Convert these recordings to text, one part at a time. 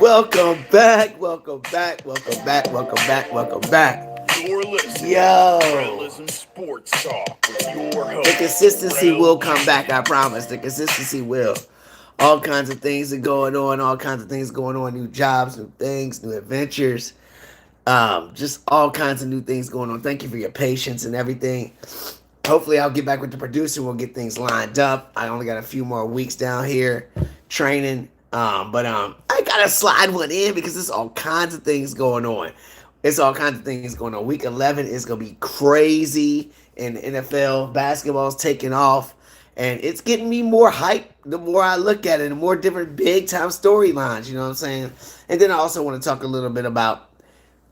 Welcome back, welcome back, welcome back, welcome back, welcome back. You're listening Yo, to Rellism Sports Talk with your the host, consistency will come back, I Rellism. promise. The consistency will. All kinds of things are going on, all kinds of things going on, new jobs, new things, new adventures, just all kinds of new things going on. Thank you for your patience and everything. Hopefully I'll get back with the producer. We'll get things lined up. I only got a few more weeks down here training. But I gotta slide one in because there's all kinds of things going on. It's all kinds of things going on. Week 11 is gonna be crazy in the NFL. Basketball's taking off, and it's getting me more hype the more I look at it, the more different big time storylines. You know what I'm saying? And then I also want to talk a little bit about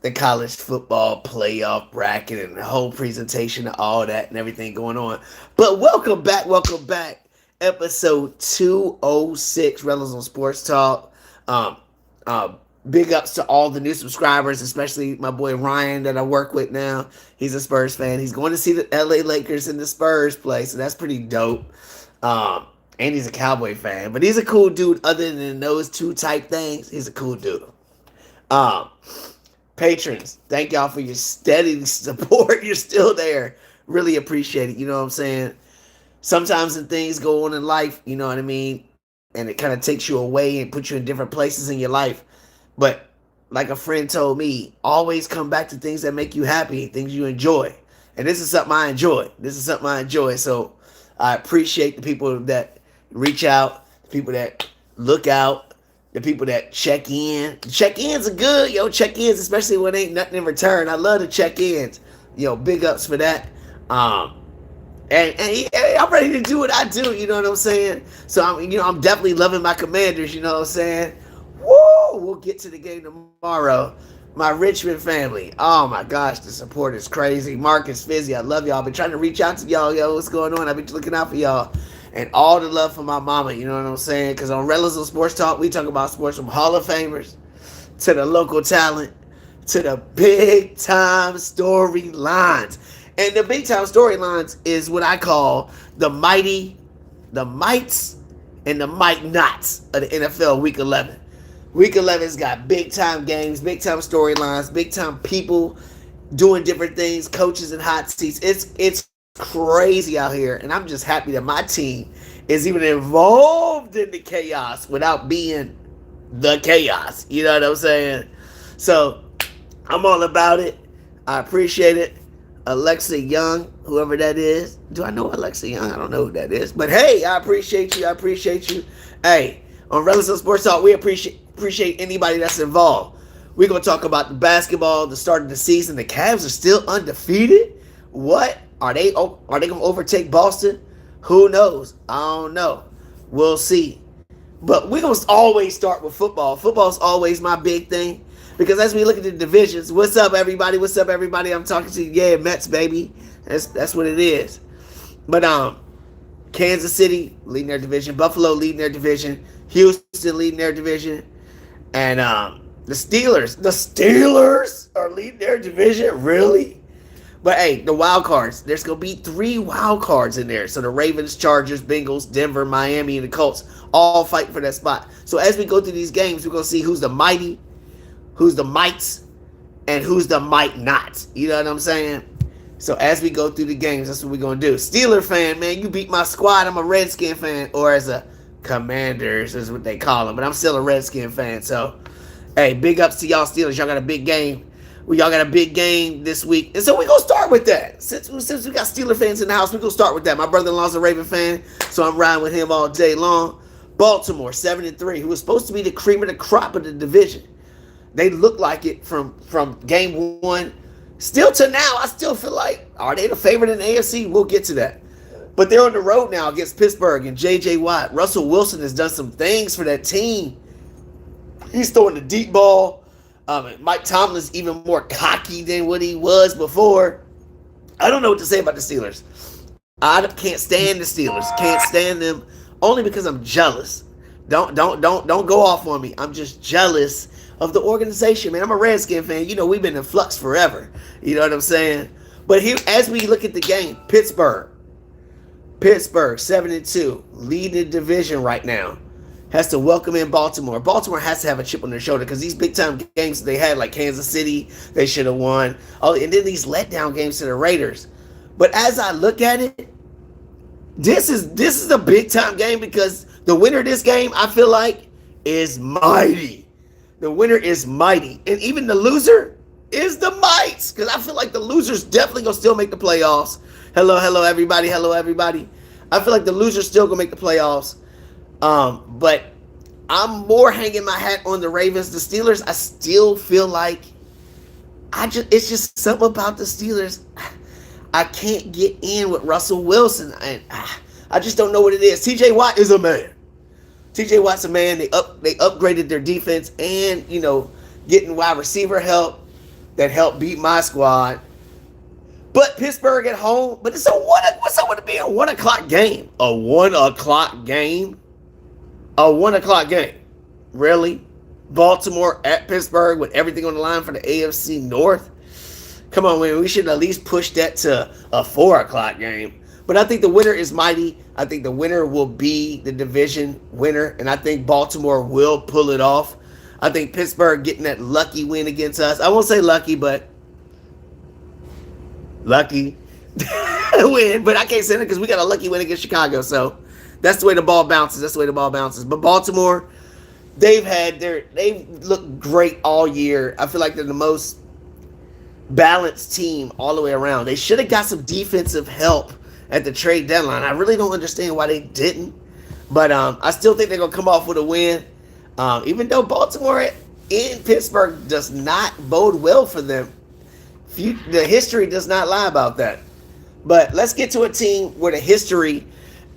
the college football playoff bracket and the whole presentation of all that and everything going on. But welcome back, welcome back. Episode 206, Rellism Sports Talk. Um, uh, Big ups to all the new subscribers, especially my boy Ryan that I work with now. He's a Spurs fan. He's going to see the LA Lakers in the Spurs play, so that's pretty dope. And he's a Cowboy fan, but he's a cool dude. Other than those two type things, he's a cool dude. Um, Patrons, thank y'all for your steady support. You're still there. Really appreciate it. You know what I'm saying? Sometimes when things go on in life, you know what I mean? And it kind of takes you away and puts you in different places in your life. But like a friend told me, always come back to things that make you happy, things you enjoy. And this is something I enjoy. This is something I enjoy. So I appreciate the people that reach out, the people that look out, the people that check in. Check-ins are good, yo. Check-ins, especially when ain't nothing in return. I love the check-ins. Yo, big ups for that. And I'm ready to do what I do, you know what I'm saying? So I'm definitely loving my Commanders, you know what I'm saying? Woo! We'll get to the game tomorrow. My Richmond family. Oh my gosh, the support is crazy. Marcus, Fizzy, I love y'all. I've been trying to reach out to y'all, yo. What's going on? I've been looking out for y'all. And all the love for my mama, you know what I'm saying? Because on Rellism Sports Talk, we talk about sports from Hall of Famers to the local talent to the big time storylines. And the big time storylines is what I call the mighty, the mights, and the might nots of the NFL Week 11. Week 11's got big time games, big time storylines, big time people doing different things, coaches in hot seats. It's crazy out here, and I'm just happy that my team is even involved in the chaos without being the chaos. You know what I'm saying? So I'm all about it. I appreciate it. Alexa Young, whoever that is. Do I know Alexa Young? I don't know who that is. But hey, I appreciate you. I appreciate you. Hey, on Rellism Sports Talk, we appreciate anybody that's involved. We're going to talk about the basketball, the start of the season. The Cavs are still undefeated. What? Are they going to overtake Boston? Who knows? I don't know. We'll see. But we're going to always start with football. Football's always my big thing. Because as we look at the divisions, what's up, everybody? What's up, everybody? I'm talking to you. Yeah, Mets, baby. That's what it is. But Kansas City leading their division, Buffalo leading their division, Houston leading their division, and the Steelers are leading their division. Really? But hey, the wild cards. There's gonna be 3 wild cards in there. So the Ravens, Chargers, Bengals, Denver, Miami, and the Colts all fighting for that spot. So as we go through these games, we're gonna see who's the mighty, who's the mights, and who's the might nots. You know what I'm saying? So as we go through the games, that's what we're going to do. Steeler fan, man, you beat my squad. I'm a Redskin fan, or as a Commanders is what they call them. But I'm still a Redskin fan. So, hey, big ups to y'all Steelers. Y'all got a big game. Y'all got a big game this week. And so we're going to start with that. Since we got Steeler fans in the house, we're going to start with that. My brother-in-law's a Raven fan, so I'm riding with him all day long. Baltimore, 7-3, who was supposed to be the cream of the crop of the division. They look like it from game 1. Still to now, I still feel like, are they the favorite in the AFC? We'll get to that. But they're on the road now against Pittsburgh and J.J. Watt. Russell Wilson has done some things for that team. He's throwing the deep ball. Mike Tomlin's even more cocky than what he was before. I don't know what to say about the Steelers. I can't stand the Steelers. Can't stand them only because I'm jealous. Don't go off on me. I'm just jealous of the organization, man. I'm a Redskin fan. You know, we've been in flux forever. You know what I'm saying? But here, as we look at the game, Pittsburgh, 7-2, lead the division right now. has to welcome in Baltimore. Baltimore has to have a chip on their shoulder because these big time games they had, like Kansas City, they should have won. Oh, and then these letdown games to the Raiders. But as I look at it, this is a big time game because the winner of this game, I feel like, is mighty. The winner is mighty, and even the loser is the mites because I feel like the loser's definitely gonna still make the playoffs. Hello, everybody. Hello, everybody. I feel like the loser's still gonna make the playoffs. But I'm more hanging my hat on the Ravens. The Steelers, I still feel like it's just something about the Steelers. I can't get in with Russell Wilson. I just don't know what it is. TJ Watt is a man. TJ Watt's a man. They upgraded their defense and, getting wide receiver help that helped beat my squad. But Pittsburgh at home, but what's up with it being a 1 o'clock game? A 1 o'clock game? A 1 o'clock game. Really? Baltimore at Pittsburgh with everything on the line for the AFC North? Come on, man. We should at least push that to a 4 o'clock game. But I think the winner is mighty. I think the winner will be the division winner. And I think Baltimore will pull it off. I think Pittsburgh getting that lucky win against us. I won't say lucky, but lucky win. But I can't say it because we got a lucky win against Chicago. So that's the way the ball bounces. But Baltimore, they've looked great all year. I feel like they're the most balanced team all the way around. They should have got some defensive help at the trade deadline. I really don't understand why they didn't. But I still think they're going to come off with a win. Even though Baltimore in Pittsburgh does not bode well for them. The history does not lie about that. But let's get to a team where the history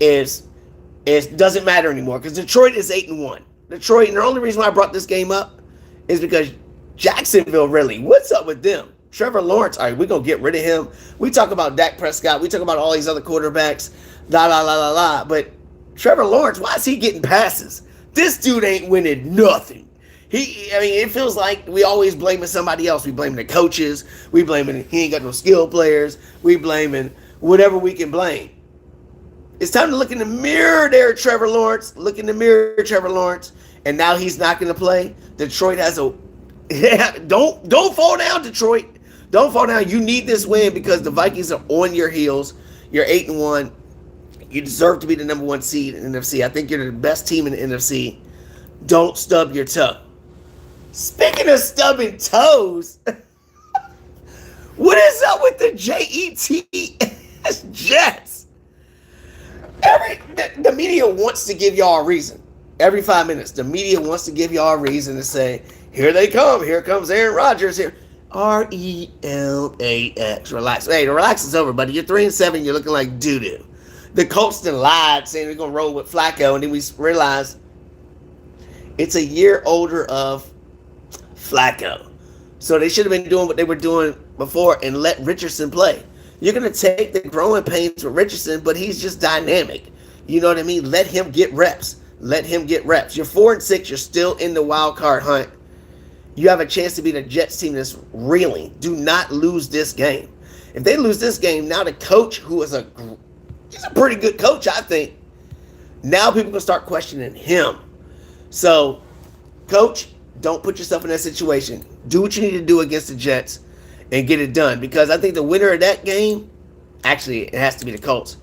doesn't matter anymore. Because Detroit is 8-1. Detroit, and the only reason why I brought this game up is because Jacksonville, really, what's up with them? Trevor Lawrence, all right, we're going to get rid of him. We talk about Dak Prescott. We talk about all these other quarterbacks. But Trevor Lawrence, why is he getting passes? This dude ain't winning nothing. It feels like we always blaming somebody else. We blaming the coaches. We blaming he ain't got no skill players. We blaming whatever we can blame. It's time to look in the mirror there, Trevor Lawrence. Look in the mirror, Trevor Lawrence. And now he's not going to play. Detroit has a... Don't fall down, Detroit. Don't fall down. You need this win because the Vikings are on your heels. You're 8-1. You deserve to be the number one seed in the NFC. I think you're the best team in the NFC. Don't stub your toe. Speaking of stubbing toes, what is up with the Jets? The media wants to give y'all a reason. Every 5 minutes, the media wants to give y'all a reason to say, here they come. Here comes Aaron Rodgers here. RELAX. Relax. Hey, the relax is over, buddy. You're 3-7. You're looking like doo-doo. The Colts then lied, saying they're going to roll with Flacco, and then we realized it's a year older of Flacco. So they should have been doing what they were doing before and let Richardson play. You're going to take the growing pains with Richardson, but he's just dynamic. You know what I mean? Let him get reps. You're 4-6. You're still in the wild card hunt. You have a chance to be the Jets team that's reeling. Do not lose this game. If they lose this game, now the coach, who is he's a pretty good coach, I think. Now people can start questioning him. So, coach, don't put yourself in that situation. Do what you need to do against the Jets and get it done. Because I think the winner of that game, actually, it has to be the Colts,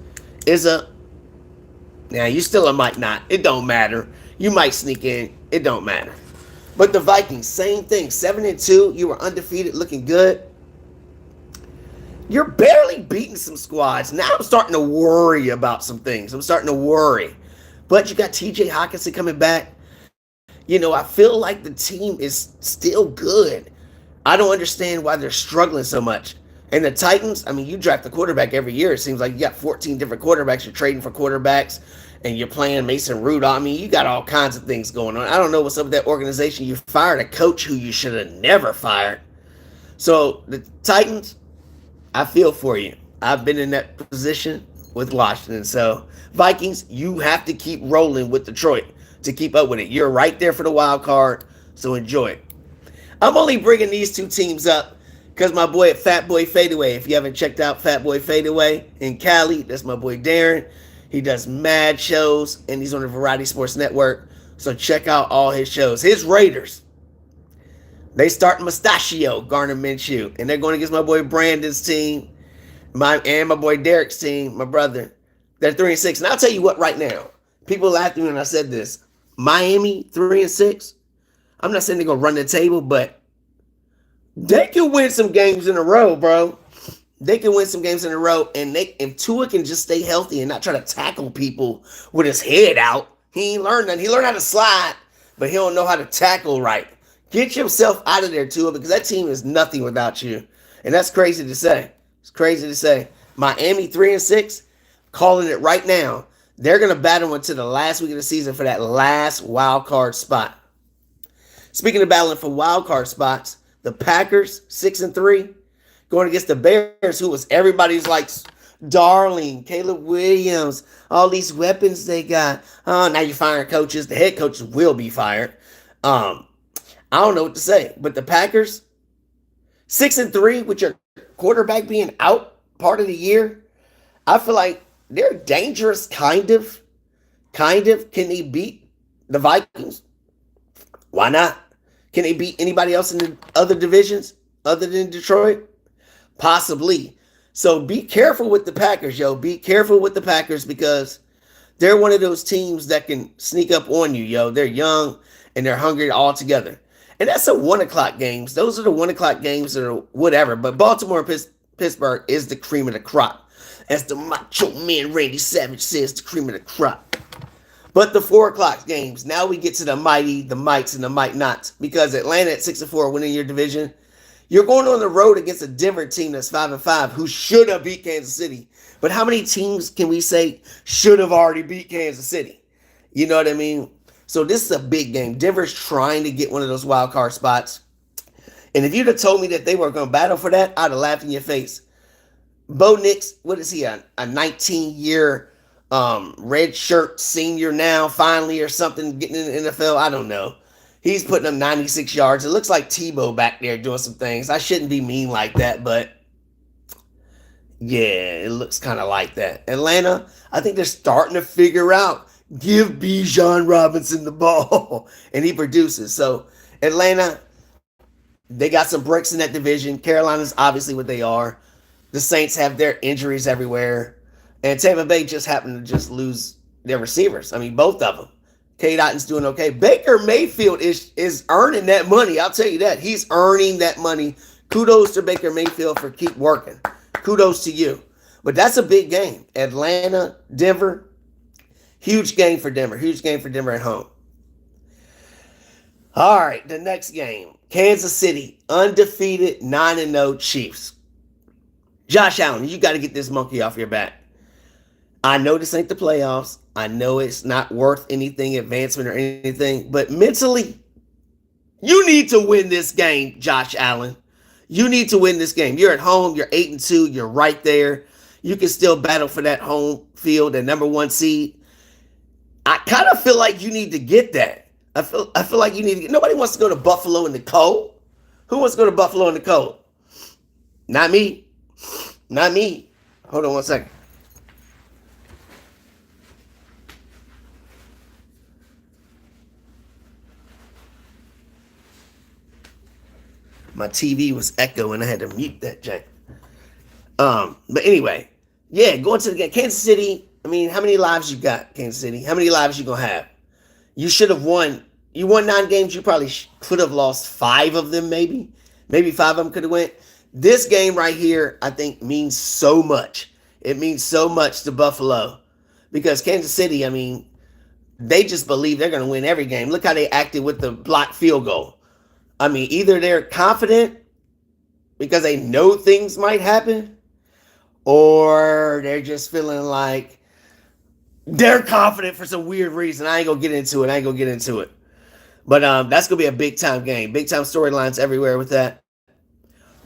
now you still might not. It don't matter. You might sneak in. It don't matter. But the Vikings, same thing. 7-2. You were undefeated, looking good. You're barely beating some squads. Now I'm starting to worry about some things. But you got TJ Hawkinson coming back. I feel like the team is still good. I don't understand why they're struggling so much. And the Titans, you draft a quarterback every year. It seems like you got 14 different quarterbacks. You're trading for quarterbacks, and you're playing Mason Rudolph. You got all kinds of things going on. I don't know what's up with that organization. You fired a coach who you should have never fired. So the Titans, I feel for you. I've been in that position with Washington. So Vikings, you have to keep rolling with Detroit to keep up with it. You're right there for the wild card, so enjoy it. I'm only bringing these two teams up because my boy at Fat Boy Fadeaway, if you haven't checked out Fat Boy Fadeaway in Cali, that's my boy Darren. He does mad shows, and he's on the Variety Sports Network. So check out all his shows. His Raiders, they start Mustachio, Garner Minshew, and they're going against my boy Brandon's team, my boy Derek's team, my brother. They're 3-6. And I'll tell you what, right now, people laughed at me when I said this. Miami 3-6. I'm not saying they're gonna run the table, but they can win some games in a row, bro. They can win some games in a row, and if Tua can just stay healthy and not try to tackle people with his head out, he ain't learned nothing. He learned how to slide, but he don't know how to tackle right. Get yourself out of there, Tua, because that team is nothing without you, and that's crazy to say. It's crazy to say. Miami 3-6, calling it right now. They're gonna battle into the last week of the season for that last wild card spot. Speaking of battling for wild card spots, the Packers 6-3. Going against the Bears, who was everybody's like darling, Caleb Williams, all these weapons they got. Oh, now you're firing coaches. The head coaches will be fired. I don't know what to say. But the Packers, 6-3, with your quarterback being out part of the year, I feel like they're dangerous, kind of. Can they beat the Vikings? Why not? Can they beat anybody else in the other divisions other than Detroit? Possibly. So be careful with the Packers, yo. Be careful with the Packers because they're one of those teams that can sneak up on you, yo. They're young and they're hungry all together. And that's the 1 o'clock games. Those are the 1 o'clock games that are whatever. But Baltimore and Pittsburgh is the cream of the crop. As the Macho Man Randy Savage says, the cream of the crop. But the 4 o'clock games, now we get to the mighty, the mights, and the might nots. Because Atlanta at 6-4 winning your division. You're going on the road against a Denver team that's 5-5 who should have beat Kansas City. But how many teams can we say should have already beat Kansas City? You know what I mean? So this is a big game. Denver's trying to get one of those wild card spots. And if you'd have told me that they were going to battle for that, I'd have laughed in your face. Bo Nix, what is he, a 19-year red shirt senior now, finally, or something, getting in the NFL? I don't know. He's putting up 96 yards. It looks like Tebow back there doing some things. I shouldn't be mean like that, but yeah, it looks kind of like that. Atlanta, I think they're starting to figure out, give Bijan Robinson the ball, and he produces. So Atlanta, they got some bricks in that division. Carolina's obviously what they are. The Saints have their injuries everywhere. And Tampa Bay just happened to just lose their receivers. I mean, both of them. K-Dotton's doing okay. Baker Mayfield is earning that money. I'll tell you that. He's earning that money. Kudos to Baker Mayfield for keep working. Kudos to you. But that's a big game. Atlanta, Denver. Huge game for Denver. Huge game for Denver at home. All right, the next game. Kansas City, undefeated 9-0 Chiefs. Josh Allen, you got to get this monkey off your back. I know this ain't the playoffs. I know it's not worth anything, advancement or anything, but mentally, you need to win this game, Josh Allen. You need to win this game. You're at home. You're 8-2. You're right there. You can still battle for that home field, the number 1 seed. I kind of feel like you need to get that. I feel like you need to get. Nobody wants to go to Buffalo in the cold. Who wants to go to Buffalo in the cold? Not me. Not me. Hold on one second. My TV was echoing. I had to mute that jank. But anyway, yeah, going to the game. Kansas City, I mean, how many lives you got, Kansas City? How many lives you going to have? You should have won. You won 9 games. You probably could have lost 5 of them, maybe. Maybe 5 of them could have went. This game right here, I think, means so much. It means so much to Buffalo. Because Kansas City, I mean, they just believe they're going to win every game. Look how they acted with the blocked field goal. I mean, either they're confident because they know things might happen, or they're just feeling like they're confident for some weird reason. I ain't going to get into it. But that's going to be a big-time game. Big-time storylines everywhere with that.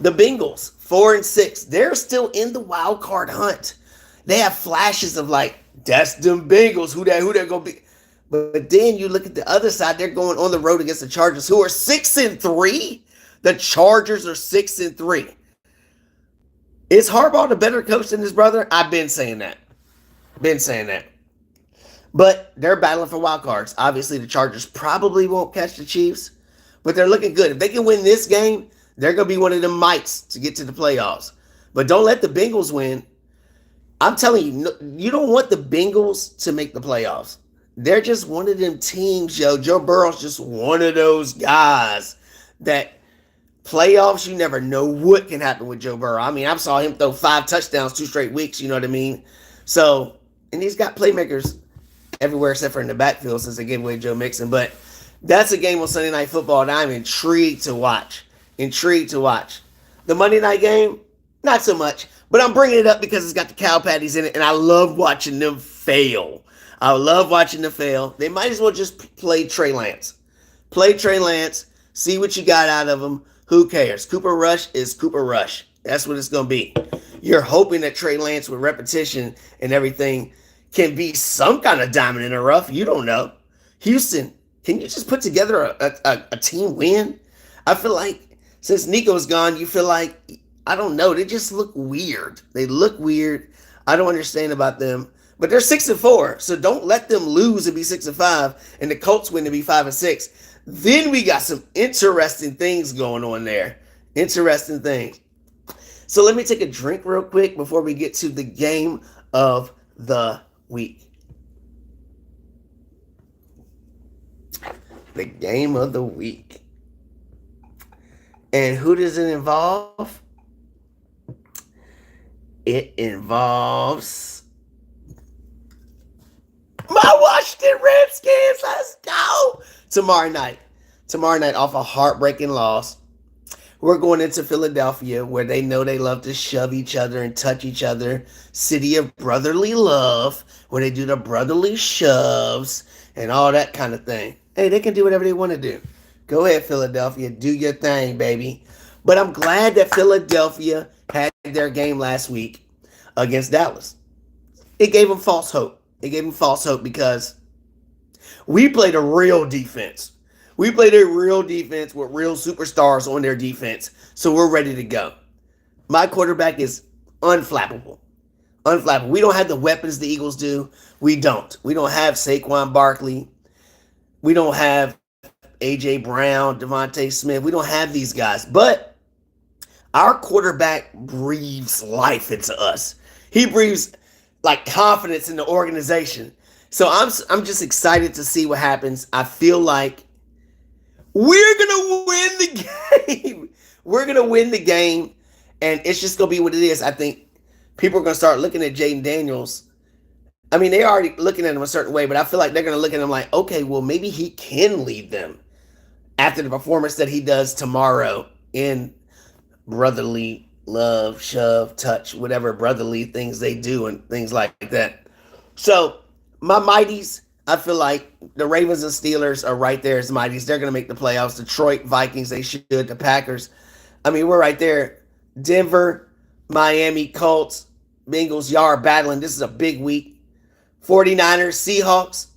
The Bengals, 4-6. They're still in the wild card hunt. They have flashes of like, that's them Bengals. Who they're going to be. But then you look at the other side, they're going on the road against the Chargers, who are 6-3. The Chargers are 6-3. Is Harbaugh the better coach than his brother? I've been saying that. But they're battling for wild cards. Obviously, the Chargers probably won't catch the Chiefs, but they're looking good. If they can win this game, they're going to be one of the mites to get to the playoffs. But don't let the Bengals win. I'm telling you, you don't want the Bengals to make the playoffs. They're just one of them teams, yo. Joe Burrow's just one of those guys that playoffs, you never know what can happen with Joe Burrow. I mean, I saw him throw 5 touchdowns 2 straight weeks, you know what I mean? So, and he's got playmakers everywhere except for in the backfield since they gave away Joe Mixon. But that's a game on Sunday Night Football that I'm intrigued to watch. Intrigued to watch. The Monday night game, not so much. But I'm bringing it up because it's got the cow patties in it, and I love watching them fail. I love watching them fail. They might as well just play Trey Lance. Play Trey Lance. See what you got out of him. Who cares? Cooper Rush is Cooper Rush. That's what it's going to be. You're hoping that Trey Lance with repetition and everything can be some kind of diamond in the rough. You don't know. Houston, can you just put together a team win? I feel like since Nico's gone, you feel like, I don't know, they just look weird. They look weird. I don't understand about them. But they're 6-4, so don't let them lose and be 6-5, and the Colts win to be 5-6. Then we got some interesting things going on there. Interesting things. So let me take a drink real quick before we get to the game of the week. The game of the week. And who does it involve? It involves my Washington Redskins. Let's go. Tomorrow night off a heartbreaking loss, we're going into Philadelphia where they know they love to shove each other and touch each other. City of brotherly love, where they do the brotherly shoves and all that kind of thing. Hey, they can do whatever they want to do. Go ahead, Philadelphia. Do your thing, baby. But I'm glad that Philadelphia had their game last week against Dallas. It gave them false hope. It gave them false hope because we played a real defense. We played a real defense with real superstars on their defense. So we're ready to go. My quarterback is unflappable. Unflappable. We don't have the weapons the Eagles do. We don't. We don't have Saquon Barkley. We don't have A.J. Brown, Devontae Smith. We don't have these guys. But our quarterback breathes life into us. He breathes like confidence in the organization. So I'm just excited to see what happens. I feel like we're going to win the game. We're going to win the game, and it's just going to be what it is. I think people are going to start looking at Jaden Daniels. I mean, they're already looking at him a certain way, but I feel like they're going to look at him like, okay, well, maybe he can lead them after the performance that he does tomorrow in brotherly love, shove, touch, whatever brotherly things they do and things like that. So my Mighties, I feel like the Ravens and Steelers are right there as Mighties. They're going to make the playoffs. Detroit, Vikings, they should. The Packers. I mean, we're right there. Denver, Miami, Colts, Bengals, y'all are battling. This is a big week. 49ers, Seahawks.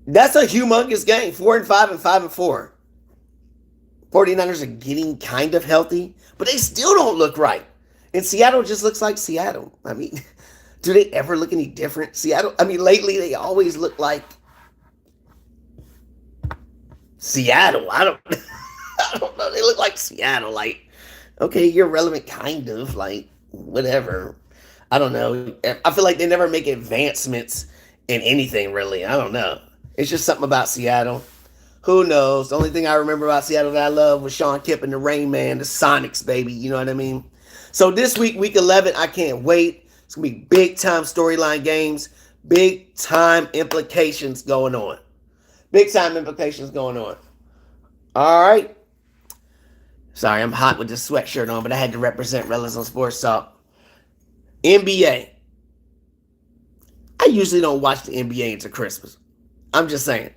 That's a humongous game. 4-5 and 5-4. 49ers are getting kind of healthy, but they still don't look right. And Seattle just looks like Seattle. I mean, do they ever look any different? Seattle, I mean, lately they always look like Seattle. I don't know. They look like Seattle. Like, okay, you're relevant, kind of. Like, whatever. I don't know. I feel like they never make advancements in anything, really. I don't know. It's just something about Seattle. Who knows? The only thing I remember about Seattle that I love was Sean Kemp and the Rain Man, the Sonics, baby. You know what I mean? So this week, week 11, I can't wait. It's going to be big-time storyline games, big-time implications going on. Big-time implications going on. All right. Sorry, I'm hot with this sweatshirt on, but I had to represent Rellism Sports Talk. NBA. I usually don't watch the NBA until Christmas. I'm just saying.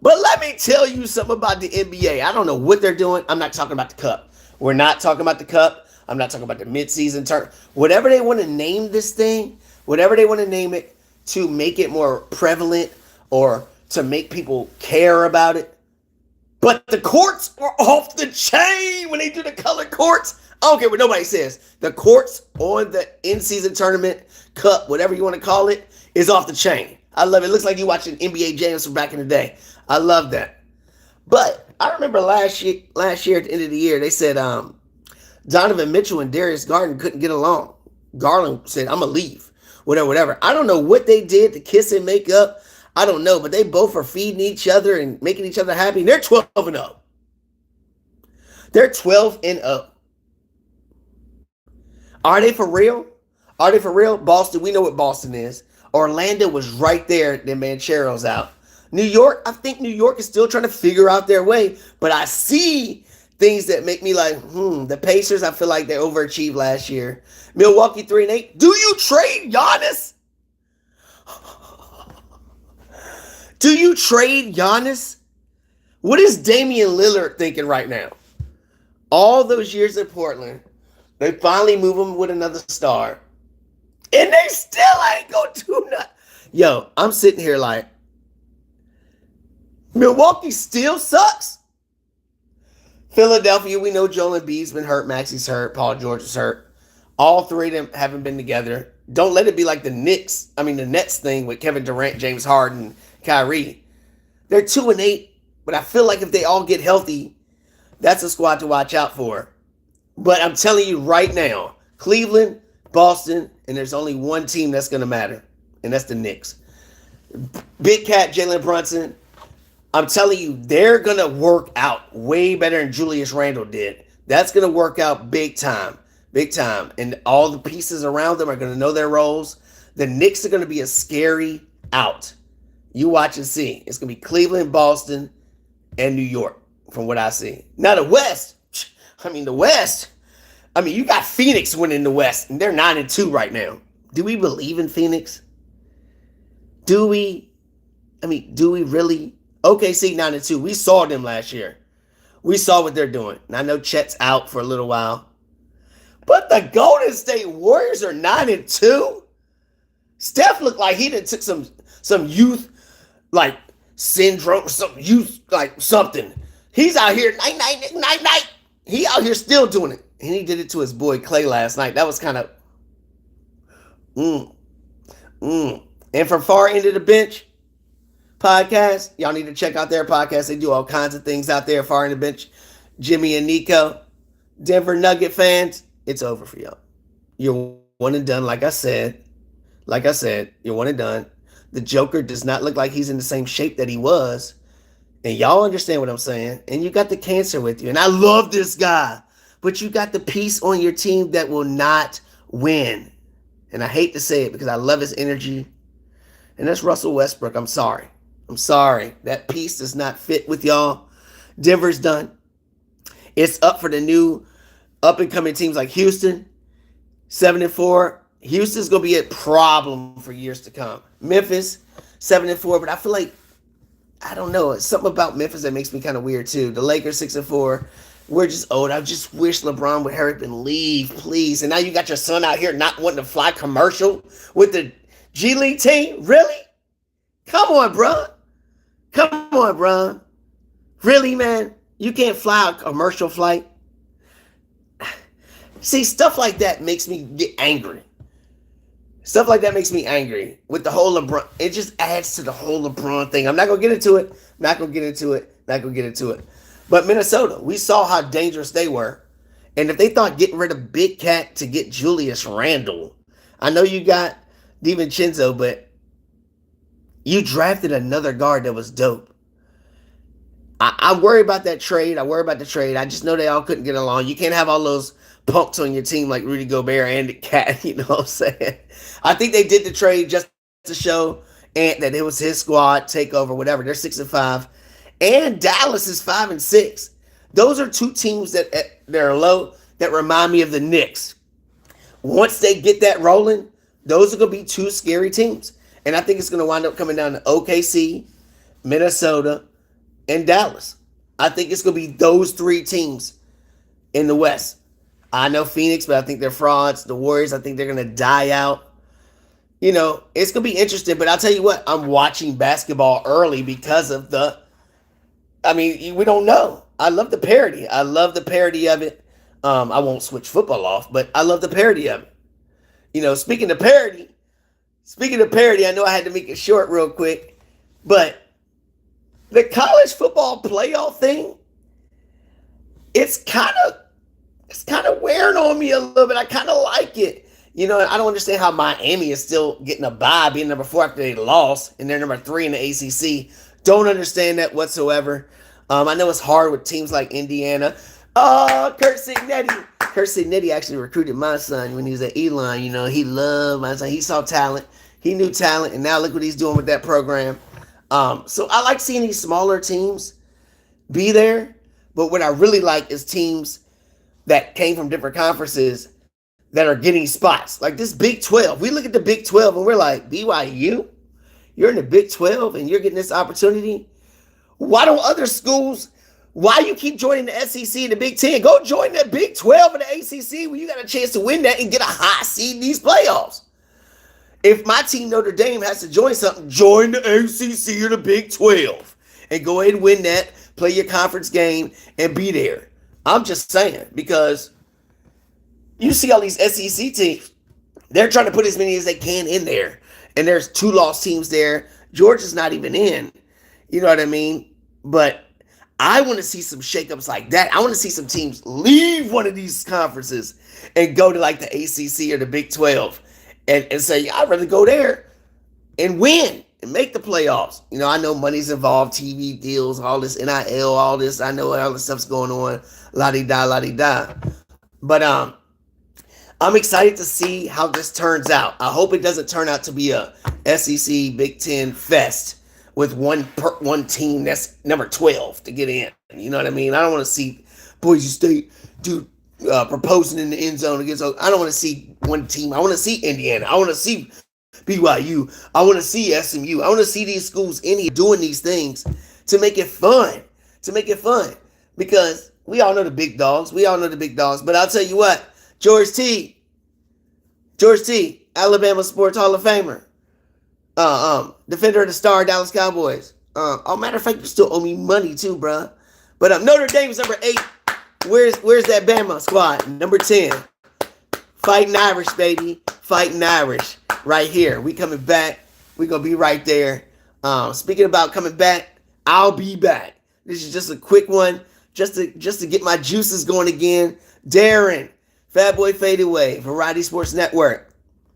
But let me tell you something about the NBA. I don't know what they're doing. I'm not talking about the Cup. We're not talking about the Cup. I'm not talking about the midseason turn. Whatever they want to name this thing, whatever they want to name it to make it more prevalent or to make people care about it. But the courts are off the chain when they do the color courts. I don't care what nobody says. The courts on the in-season tournament, cup, whatever you want to call it, is off the chain. I love it. It looks like you watching NBA Jams from back in the day. I love that. But I remember last year at the end of the year, they said Donovan Mitchell and Darius Garland couldn't get along. Garland said, I'm going to leave. Whatever, whatever. I don't know what they did to kiss and make up. I don't know, but they both are feeding each other and making each other happy. And they're 12-0. They're 12-0. Are they for real? Are they for real? Boston, we know what Boston is. Orlando was right there. Then Manchero's out. New York, I think New York is still trying to figure out their way. But I see things that make me like, the Pacers, I feel like they overachieved last year. Milwaukee 3-8. Do you trade Giannis? Do you trade Giannis? What is Damian Lillard thinking right now? All those years in Portland, they finally move him with another star. And they still ain't gonna do nothing. Yo, I'm sitting here like, Milwaukee still sucks. Philadelphia, we know Joel Embiid's been hurt, Maxi's hurt, Paul George is hurt. All three of them haven't been together. Don't let it be like the Nets thing with Kevin Durant, James Harden, Kyrie. They're 2-8, but I feel like if they all get healthy, that's a squad to watch out for. But I'm telling you right now, Cleveland, Boston, and there's only one team that's going to matter, and that's the Knicks. Big Cat, Jalen Brunson, I'm telling you, they're going to work out way better than Julius Randle did. That's going to work out big time. Big time. And all the pieces around them are going to know their roles. The Knicks are going to be a scary out. You watch and see. It's going to be Cleveland, Boston, and New York, from what I see. Now the West. The West. You got Phoenix winning the West, and they're 9-2 right now. Do we believe in Phoenix? Do we? Do we really? OKC 9-2. We saw them last year. We saw what they're doing. And I know Chet's out for a little while. But the Golden State Warriors are 9-2. Steph looked like he done took some youth like syndrome, some youth like something. He's out here night. He out here still doing it. And he did it to his boy Clay last night. That was kind of And from far end of the bench podcast, y'all need to check out their podcast. They do all kinds of things out there, far in the bench. Jimmy and Nico, Denver Nugget fans, it's over for y'all. You're one and done, like I said. You're one and done. The Joker does not look like he's in the same shape that he was. And y'all understand what I'm saying. And you got the cancer with you. And I love this guy. But you got the piece on your team that will not win. And I hate to say it because I love his energy. And that's Russell Westbrook. I'm sorry. That piece does not fit with y'all. Denver's done. It's up for the new up-and-coming teams like Houston. 7-4. Houston's going to be a problem for years to come. Memphis, 7-4. But I feel like, I don't know, it's something about Memphis that makes me kind of weird too. The Lakers, 6-4. We're just old. I just wish LeBron would hurry up and leave, please. And now you got your son out here not wanting to fly commercial with the G League team? Really? Come on, bro. Really, man? You can't fly a commercial flight? See, stuff like that makes me get angry. Stuff like that makes me angry with the whole LeBron. It just adds to the whole LeBron thing. I'm not going to get into it. But Minnesota, we saw how dangerous they were. And if they thought getting rid of Big Cat to get Julius Randle, I know you got DiVincenzo, but you drafted another guard that was dope. I worry about that trade. I just know they all couldn't get along. You can't have all those punks on your team like Rudy Gobert and the Cat, you know what I'm saying? I think they did the trade just to show Ant that it was his squad, takeover, whatever. They're 6-5. And Dallas is 5-6. Those are two teams that they're low that remind me of the Knicks. Once they get that rolling, those are going to be two scary teams. And I think it's going to wind up coming down to OKC, Minnesota, and Dallas. I think it's going to be those three teams in the West. I know Phoenix, but I think they're frauds. The Warriors, I think they're going to die out. You know, it's going to be interesting. But I'll tell you what, I'm watching basketball early because of we don't know. I love the parody. of it. I won't switch football off, but I love the parody of it. Speaking of parody, I know I had to make it short real quick, but the college football playoff thing, it's kind of it's kind of wearing on me a little bit. I kind of like it. I don't understand how Miami is still getting a bye, being number 4 after they lost, and they're number 3 in the ACC. Don't understand that whatsoever. I know it's hard with teams like Indiana. Oh, Kurt Signetti actually recruited my son when he was at Elon. He loved my son. He saw talent. He knew talent, and now look what he's doing with that program. So I like seeing these smaller teams be there, but what I really like is teams that came from different conferences that are getting spots. Like this Big 12. We look at the Big 12 and we're like, BYU, you're in the Big 12 and you're getting this opportunity. Why don't other schools, why you keep joining the SEC and the Big 10? Go join the Big 12 and the ACC when you got a chance to win that and get a high seed in these playoffs. If my team Notre Dame has to join something, join the ACC or the Big 12 and go ahead and win that, play your conference game, and be there. I'm just saying, because you see all these SEC teams, they're trying to put as many as they can in there. And there's 2 lost teams there. Georgia's not even in. You know what I mean? But I want to see some shakeups like that. I want to see some teams leave one of these conferences and go to like the ACC or the Big 12 and say, I'd rather go there and win and make the playoffs. I know money's involved, TV deals, all this NIL, all this. I know all this stuff's going on. La-di-da, la-di-da. But I'm excited to see how this turns out. I hope it doesn't turn out to be a SEC Big 10 fest with one team that's number 12 to get in. You know what I mean? I don't want to see Boise State proposing in the end zone against. I don't want to see one team. I want to see Indiana. I want to see BYU. I want to see SMU. I want to see these schools in here doing these things to make it fun. Because we all know the big dogs. But I'll tell you what, George T, Alabama Sports Hall of Famer, defender of the star Dallas Cowboys. Matter of fact, you still owe me money too, bruh. But Notre Dame's number 8. Where's that Bama squad? Number 10. Fighting Irish, baby. Fighting Irish. Right here. We coming back. We gonna be right there. Speaking about coming back, I'll be back. This is just a quick one, just to get my juices going again. Darren, Fat Boy Fade Away, Variety Sports Network.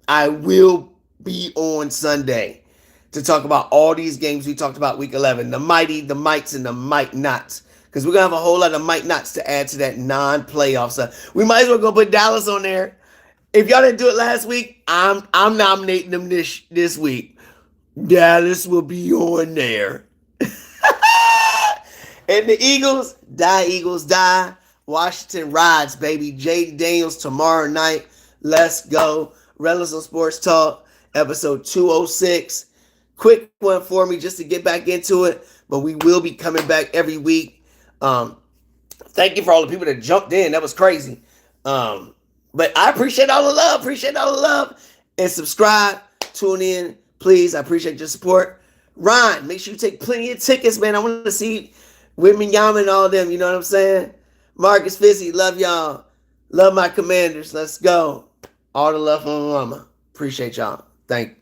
I will be on Sunday to talk about all these games we talked about week 11. The mighty, the mights, and the might nots. Because we're going to have a whole lot of might nots to add to that non-playoff stuff. We might as well go put Dallas on there. If y'all didn't do it last week, I'm nominating them this week. Dallas will be on there. And the Eagles die. Washington rides, baby. Jaden Daniels tomorrow night. Let's go. Rellism Sports Talk, episode 206. Quick one for me just to get back into it. But we will be coming back every week. Thank you for all the people that jumped in. That was crazy. But I appreciate all the love. And subscribe. Tune in. Please. I appreciate your support. Ron, make sure you take plenty of tickets, man. I want to see Women Yama and all them. You know what I'm saying? Marcus Fizzy, love y'all. Love my Commanders. Let's go. All the love from my mama. Appreciate y'all. Thank you.